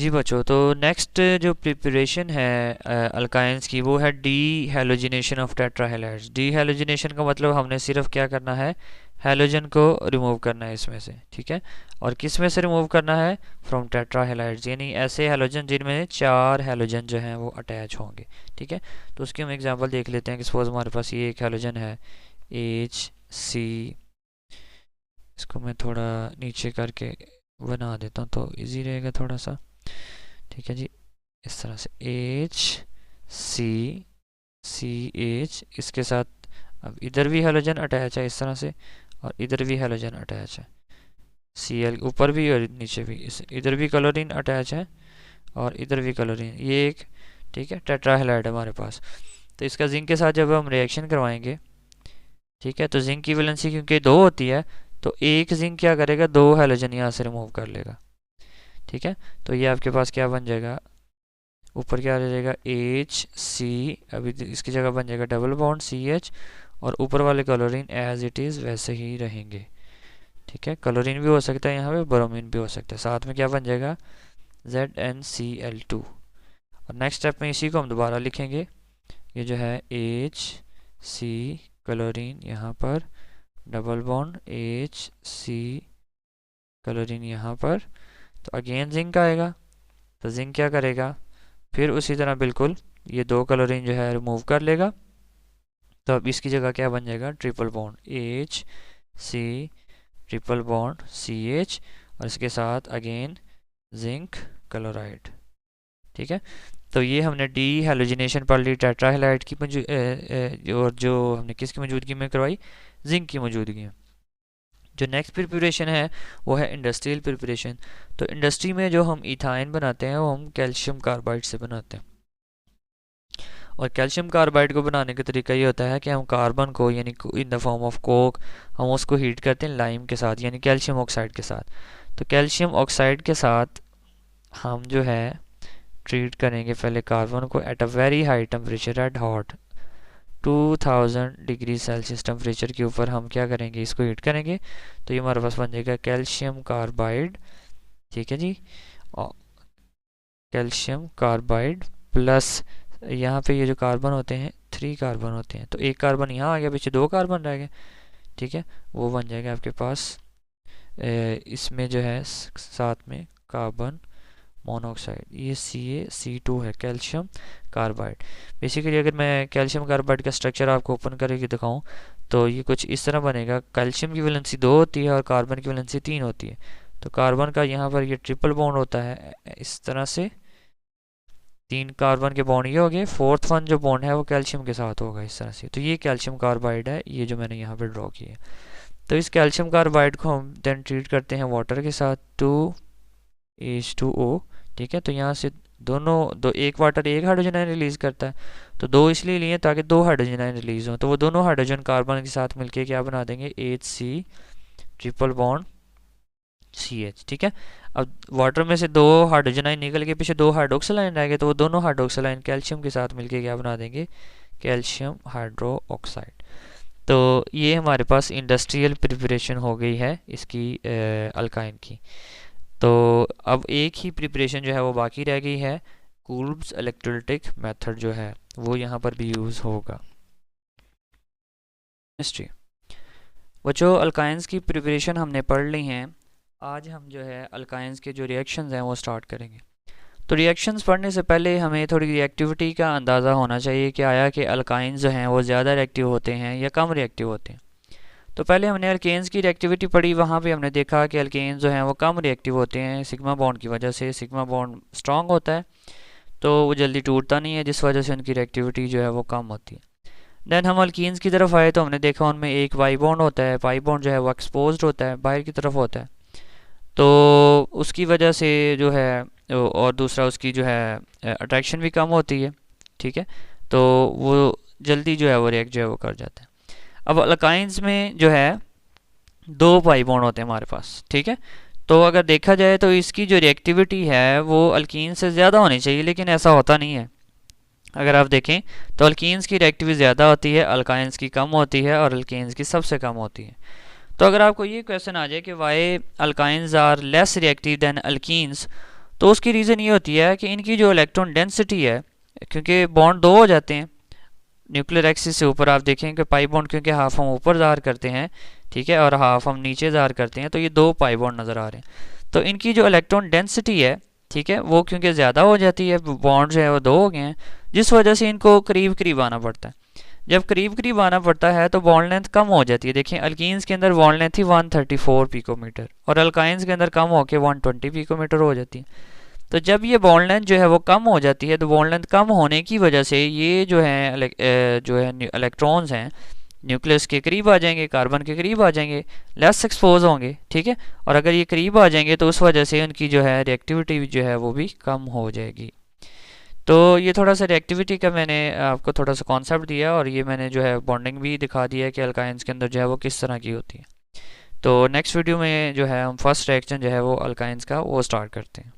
जी बच्चों, तो नेक्स्ट जो प्रिपरेशन है अल्काइंस की, वो है dehalogenation of tetrahalides. Dehalogenation का मतलब हमने सिर्फ क्या करना है, हेलोजन को रिमूव करना है इसमें से, ठीक है। और किस में से रिमूव करना है, फ्रॉम टेट्राहेलाइड्स, यानी ऐसे हेलोजन जिनमें 4 हेलोजन जो हैं वो अटैच होंगे, ठीक है। तो उसकी हम एग्जांपल देख लेते हैं कि सपोज हमारे पास ये एक हेलोजन है HC। इसको मैं थोड़ा नीचे करके बना देता हूँ तो इजी रहेगा थोड़ा सा, ठीक है जी। इस तरह से HCCH, इसके साथ अब इधर भी हेलोजन अटैच है इस तरह से, और इधर भी हेलोजन अटैच है, Cl ऊपर भी और नीचे भी, इस इधर भी क्लोरीन अटैच है और इधर भी क्लोरीन, ये एक, ठीक है, टेट्राहेलाइड है हमारे पास। तो इसका जिंक के साथ जब हम रिएक्शन करवाएंगे, ठीक है, तो जिंक की वैलेंसी क्योंकि 2 होती है, तो एक जिंक क्या करेगा, 2 हेलोजन यहाँ से रिमूव कर लेगा, ठीक है। तो ये आपके पास क्या बन जाएगा, ऊपर क्या आ जाएगा HC, अभी इसकी जगह बन जाएगा डबल बॉन्ड CH, और ऊपर वाले क्लोरीन एज इट इज़ वैसे ही रहेंगे, ठीक है। क्लोरीन भी हो सकता है यहाँ पे, ब्रोमीन भी हो सकता है, साथ में क्या बन जाएगा ZnCl2। और नेक्स्ट स्टेप में इसी को हम दोबारा लिखेंगे, ये जो है HC क्लोरीन यहाँ पर, डबल बॉन्ड HC क्लोरीन यहाँ पर, तो अगेन जिंक आएगा, तो जिंक क्या करेगा, फिर उसी तरह बिल्कुल ये 2 क्लोरीन जो है रिमूव कर लेगा। तो अब इसकी जगह क्या बन जाएगा, triple bond HC triple bond CH, और इसके साथ अगेन जिंक क्लोराइड, ठीक है। तो ये हमने डी हेलोजिनेशन पढ़ ली टेट्राहेलाइड की और जो हमने किसकी मौजूदगी में करवाई, जिंक की मौजूदगी में। जो नेक्स्ट प्रिपरेशन है वो है इंडस्ट्रियल प्रिपरेशन। तो इंडस्ट्री में जो हम इथाइन बनाते हैं वो हम कैल्शियम कार्बाइड से बनाते हैं। और कैल्शियम कार्बाइड को बनाने का तरीका ये होता है कि हम कार्बन को, यानी in the form of Coke, हम उसको हीट करते हैं लाइम के साथ, यानी कैल्शियम ऑक्साइड के साथ। तो कैल्शियम ऑक्साइड के साथ हम जो है ट्रीट करेंगे पहले कार्बन को at a very high temperature, at hot 2000 degree Celsius temperature के ऊपर हम क्या करेंगे, इसको हीट करेंगे। तो ये हमारे पास बन जाएगा कैल्शियम कार्बाइड, ठीक है जी। और कैल्शियम कार्बाइड प्लस यहाँ पे ये जो कार्बन होते हैं 3 कार्बन होते हैं, तो एक कार्बन यहाँ आ गया, पीछे 2 कार्बन रह गए, ठीक है। वो बन जाएगा आपके पास इसमें जो है साथ में कार्बन मोनोऑक्साइड, ये CaC2 है, कैल्शियम कार्बाइड। बेसिकली अगर मैं कैल्शियम कार्बाइड का स्ट्रक्चर आपको ओपन करके दिखाऊं तो ये कुछ इस तरह बनेगा। कैल्शियम की वैलेंसी 2 होती है और कार्बन की वैलेंसी 3 होती है। तो कार्बन का यहाँ पर ये ट्रिपल बॉन्ड होता है इस तरह से, 3 कार्बन के बॉन्ड ये हो गए, फोर्थ वन जो बॉन्ड है वो कैल्शियम के साथ होगा इस तरह से। तो ये कैल्शियम कार्बाइड है, ये जो मैंने यहाँ पर ड्रॉ किया है। तो इस कैल्शियम कार्बाइड को हम देन ट्रीट करते हैं वाटर के साथ, 2H2O, ठीक है। तो यहाँ से दो एक वाटर एक हाइड्रोजन आयन रिलीज करता है, तो 2 इसलिए लिए ताकि 2 हाइड्रोजन आयन रिलीज हों। तो वो दोनों हाइड्रोजन कार्बन के साथ मिलके क्या बना देंगे, HC ट्रिपल बॉन्ड CH, ठीक है। अब वाटर में से 2 हाइड्रोजन आयन निकल के पीछे 2 हाइड्रोक्सिल आयन रह गए, तो वो दोनों हाइड्रोक्सिल आयन कैल्शियम के साथ मिलके क्या बना देंगे, कैल्शियम हाइड्रो ऑक्साइड। तो ये हमारे पास इंडस्ट्रियल प्रिपरेशन हो गई है इसकी अल्काइन की। तो अब एक ही प्रिपरेशन जो है वो बाकी रह गई है, कूल्ब्स इलेक्ट्रोलिटिक मेथड जो है वो यहाँ पर भी यूज़ होगा। हिस्ट्री बच्चों, अल्काइंस की प्रिपरेशन हमने पढ़ ली हैं। आज हम जो है अल्काइंस के जो रिएक्शंस हैं वो स्टार्ट करेंगे। तो रिएक्शंस पढ़ने से पहले हमें थोड़ी रिएक्टिविटी का अंदाज़ा होना चाहिए कि आया कि अल्काइंस जो हैं वो ज़्यादा रिएक्टिव होते हैं या कम रिएक्टिव होते हैं। तो पहले हमने अल्केन्स की रिएक्टिविटी पढ़ी, वहाँ पे हमने देखा कि अल्केन्स जो हैं वो कम रिएक्टिव होते हैं सिग्मा बॉन्ड की वजह से। सिग्मा बॉन्ड स्ट्रांग होता है तो वो जल्दी टूटता नहीं है, जिस वजह से उनकी रिएक्टिविटी जो है वो कम होती है। देन हम अल्कीन्स की तरफ आए तो हमने देखा उनमें एक वाई बॉन्ड होता है। वाई बॉन्ड जो है वो एक्सपोज्ड होता है, बाहर की तरफ होता है, तो उसकी वजह से जो है, और दूसरा उसकी जो है अट्रैक्शन भी कम होती है, ठीक है। तो वो जल्दी जो है वो रिएक्ट जो है वो कर जाता है। अब अल्काइंस में जो है 2 पाई बॉन्ड होते हैं हमारे पास, ठीक है। तो अगर देखा जाए तो इसकी जो रिएक्टिविटी है वो अल्कीन से ज़्यादा होनी चाहिए, लेकिन ऐसा होता नहीं है। अगर आप देखें तो अल्कीन्स की रिएक्टिविटी ज़्यादा होती है, अल्काइंस की कम होती है, और अल्कीन्स की सबसे कम होती है। तो अगर आपको ये क्वेश्चन आ जाए कि why alkynes are less reactive than alkenes, तो उसकी रीज़न ये होती है कि इनकी जो इलेक्ट्रॉन डेंसिटी है, क्योंकि बॉन्ड दो हो जाते हैं न्यूक्लियर एक्सिस से ऊपर, आप देखें कि पाई बॉन्ड क्योंकि हाफ हम ऊपर ज़ाहिर करते हैं, ठीक है, और हाफ हम नीचे ज़ाहिर करते हैं, तो ये दो पाई बॉन्ड नज़र आ रहे हैं। तो इनकी जो इलेक्ट्रॉन डेंसिटी है, ठीक है, वो क्योंकि ज़्यादा हो जाती है, बॉन्ड जो है वो दो हो गए हैं, जिस वजह से इनको करीब करीब आना पड़ता है। जब करीब करीब आना पड़ता है तो बॉन्ड लेंथ कम हो जाती है। देखिए अल्कीन्स के अंदर बॉन्ड लेंथ थी 134 पिकोमीटर और अल्काइंस के अंदर कम होकर 120 पिकोमीटर हो जाती है। तो जब ये बॉन्ड लेंथ जो है वो कम हो जाती है, तो बॉन्ड लेंथ कम होने की वजह से ये जो है इलेक्ट्रॉन्स हैं न्यूक्लियस के करीब आ जाएंगे, कार्बन के करीब आ जाएंगे, लेस एक्सपोज होंगे, ठीक है। और अगर ये करीब आ जाएंगे तो उस वजह से उनकी जो है रिएक्टिविटी जो है वो भी कम हो जाएगी। तो ये थोड़ा सा रिएक्टिविटी का मैंने आपको थोड़ा सा कॉन्सेप्ट दिया, और ये मैंने जो है बॉन्डिंग भी दिखा दिया है कि अल्काइंस के अंदर जो है वो किस तरह की होती है। तो नेक्स्ट वीडियो में जो है हम फर्स्ट रिएक्शन जो है वो अल्काइंस का वो स्टार्ट करते हैं।